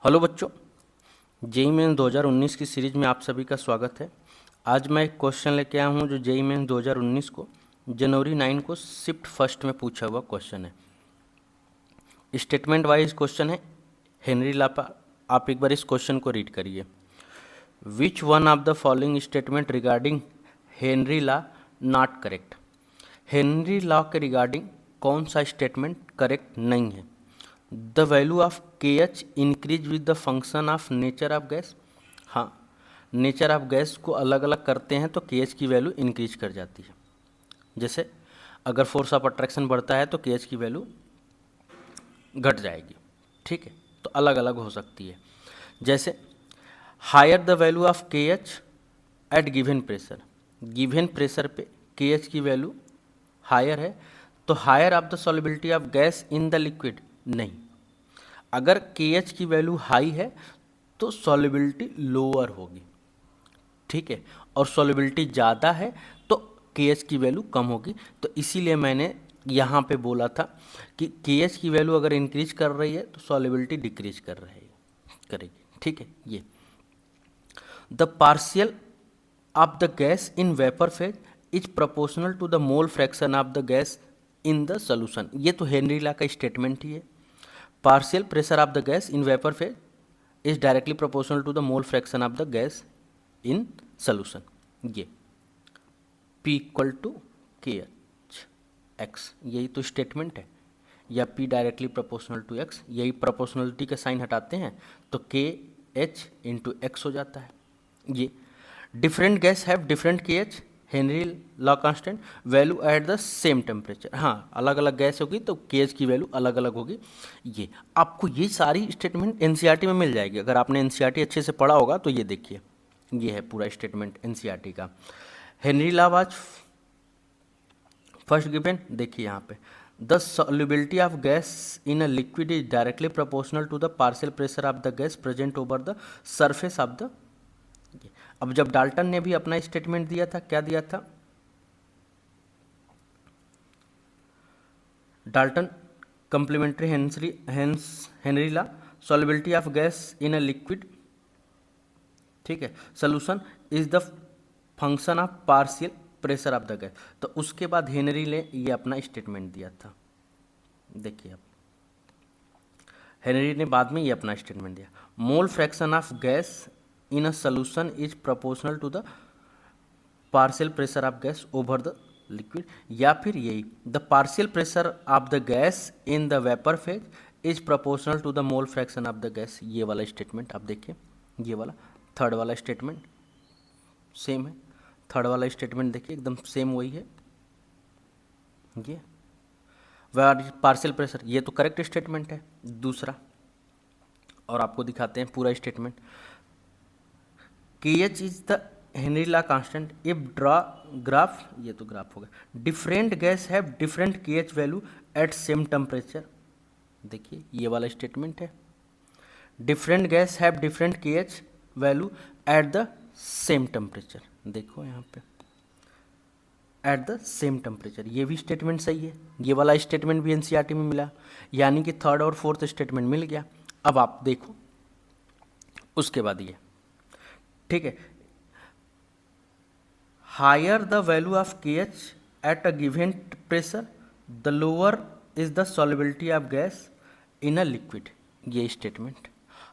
Hello बच्चों, JEE mains 2019 की series में आप सभी का स्वागत है। आज मैं एक क्वेश्चन लेके आया हूँ जो जेईई मेंस 2019 को जनवरी 9 को शिफ्ट फर्स्ट में पूछा हुआ क्वेश्चन है। स्टेटमेंट वाइज क्वेश्चन है। हेनरी लापा, आप एक बार इस क्वेश्चन को रीड करिए। Which one of the following statement regarding Henry law not correct. Henry law के रिगार्डिंग कौन सा स्टेटमेंट करेक्ट नहीं है। The value of K H increase with the function of nature of gas. हाँ, nature of gas को अलग अलग करते हैं तो के एच की वैल्यू इंक्रीज कर जाती है। जैसे अगर फोर्स ऑफ अट्रैक्शन बढ़ता है तो के एच की वैल्यू घट जाएगी। ठीक है, तो अलग अलग हो सकती है। जैसे higher the value of K H at given pressure. Given pressure पे के एच की वैल्यू हायर है तो higher of the solubility of gas in the liquid नहीं। अगर के एच की वैल्यू हाई है तो सॉल्युबिलिटी लोअर होगी। ठीक है, और सॉल्युबिलिटी ज़्यादा है तो के एच की वैल्यू कम होगी। तो इसीलिए मैंने यहाँ पे बोला था कि के एच की वैल्यू अगर इंक्रीज कर रही है तो सॉल्युबिलिटी डिक्रीज करेगी। ठीक है, ये the partial of the gas in vapour phase is proportional to the mole fraction of the gas in the solution. ये तो हेनरी लॉ का स्टेटमेंट ही है। Partial pressure of the gas in vapour phase is directly proportional to the mole fraction of the gas in solution. ये P equal to K H X, यही तो statement है। या P directly proportional to X, यही proportionality का sign हटाते हैं तो के एच इंटू एक्स हो जाता है। ये different gas have different K H, Henry law constant, value at the same temperature. हाँ, अलग अलग गैस होगी तो के एच की वैल्यू अलग अलग होगी। ये आपको ये सारी स्टेटमेंट एनसीईआरटी में मिल जाएगी। अगर आपने एनसीईआरटी अच्छे से पढ़ा होगा तो ये देखिए, ये है पूरा स्टेटमेंट एनसीईआरटी का। Henry law was first given, देखिए यहाँ पे the solubility of gas in a liquid is directly proportional to the partial pressure of the gas present over the surface of the. अब जब डाल्टन ने भी अपना statement दिया था, क्या दिया था? Dalton complementary Henry law, solubility of gas in a liquid, ठीक है, solution is the function of partial pressure of the gas. तो उसके बाद हेनरी ने ये अपना स्टेटमेंट दिया था। देखिए अब हेनरी ने बाद में ये अपना स्टेटमेंट दिया, mole fraction of gas in a solution is proportional to the partial pressure of gas over the liquid. या फिर यही the partial pressure of the gas in the vapour phase is proportional to the mole fraction of the gas. ये वाला statement आप देखिए, ये वाला third वाला स्टेटमेंट सेम है। थर्ड वाला स्टेटमेंट देखिए एकदम सेम वही है। ये पार्शियल प्रेशर, ये तो करेक्ट स्टेटमेंट है दूसरा। और आपको दिखाते हैं पूरा statement. K H is the Henry law constant if draw graph, ये तो ग्राफ हो गया। Different gas have different K H value at same temperature. देखिए ये वाला स्टेटमेंट है, different gas have different K H value at the same temperature. देखो यहाँ पे एट द सेम टेम्परेचर, ये भी स्टेटमेंट सही है। ये वाला स्टेटमेंट भी एनसीईआरटी में मिला, यानी कि थर्ड और फोर्थ स्टेटमेंट मिल गया। अब आप देखो उसके बाद ये, ठीक है, higher the value of K H at a given pressure the lower is the solubility of gas in a liquid. ये statement,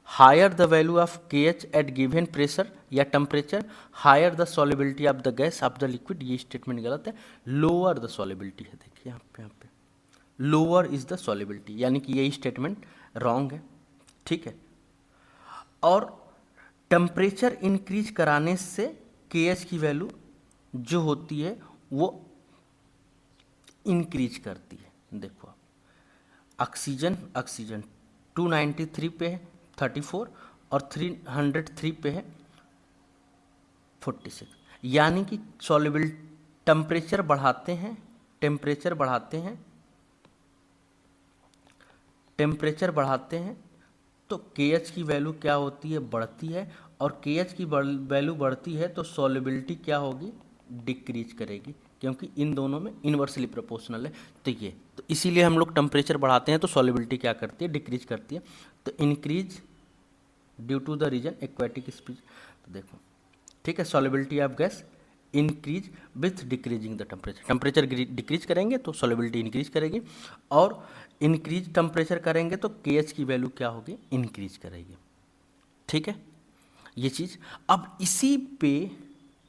higher the value of K H at given pressure या temperature higher the solubility of the gas of the liquid. ये statement गलत है, lower the solubility है। देखिए यहाँ पे lower is the solubility, यानी कि ये स्टेटमेंट रॉन्ग है। ठीक है, और टेम्परेचर इंक्रीज कराने से के एच की वैल्यू जो होती है वो इंक्रीज करती है। देखो आप ऑक्सीजन 293 पे है 34 और 303 पे है 46, यानी कि सॉल्युबल टेम्परेचर बढ़ाते हैं तो के एच की वैल्यू क्या होती है? बढ़ती है। और के एच की वैल्यू बढ़ती है तो सॉल्युबिलिटी क्या होगी? डिक्रीज करेगी, क्योंकि इन दोनों में इन्वर्सली प्रोपोर्शनल है। तो इसीलिए हम लोग टेम्परेचर बढ़ाते हैं तो सॉल्युबिलिटी क्या करती है? डिक्रीज करती है। तो increase due to the reason aquatic speech. तो देखो ठीक है, solubility of gas increase with decreasing the temperature, temperature decrease करेंगे तो सॉल्युबिलिटी इंक्रीज करेगी, और इंक्रीज टेम्परेचर करेंगे तो KH की वैल्यू क्या होगी, इंक्रीज करेगी। ठीक है, ये चीज़। अब इसी पे,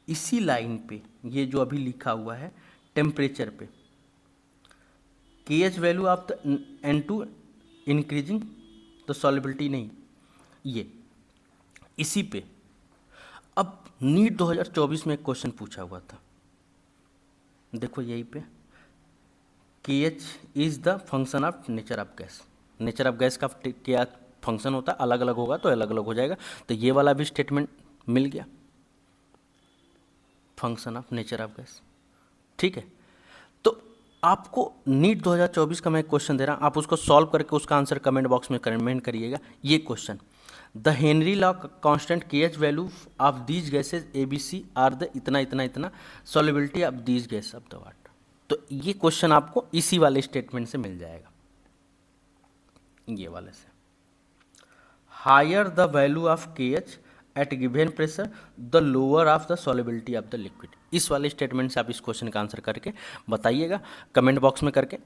इसी लाइन पे, ये जो अभी लिखा हुआ है टेम्परेचर पे, KH value of the N2 increasing the solubility, नहीं ये इसी पे। अब नीट 2024 में एक क्वेश्चन पूछा हुआ था, देखो यहीं पे, KH is the function of nature of gas. Nature of gas का क्या फंक्शन होता है, अलग अलग होगा तो अलग अलग हो जाएगा। तो ये वाला भी स्टेटमेंट मिल गया, function of nature of gas. ठीक है, तो आपको नीट 2024 का मैं क्वेश्चन दे रहा हूँ, आप उसको सॉल्व करके उसका आंसर कमेंट बॉक्स में कमेंट करिएगा। ये question, the Henry law constant KH value of these gases ABC are the इतना इतना इतना, solubility of these gas of the water. तो ये क्वेश्चन आपको इसी वाले स्टेटमेंट से मिल जाएगा, ये वाले से। Higher the value of KH at given pressure the lower of the solubility of the liquid. इस वाले स्टेटमेंट से आप इस क्वेश्चन का आंसर करके बताइएगा कमेंट बॉक्स में करके।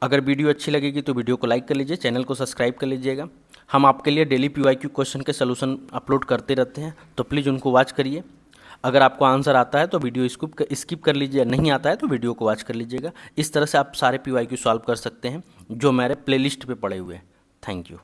अगर वीडियो अच्छी लगेगी तो वीडियो को लाइक कर लीजिए, चैनल को सब्सक्राइब कर लीजिएगा। हम आपके लिए डेली PYQ क्वेश्चन के सलूशन अपलोड करते रहते हैं, तो प्लीज़ उनको वॉच करिए। अगर आपको आंसर आता है तो वीडियो स्किप कर लीजिए, नहीं आता है तो वीडियो को वॉच कर लीजिएगा। इस तरह से आप सारे PYQ सॉल्व कर सकते हैं जो मेरे प्लेलिस्ट पे पड़े हुए हैं। Thank you.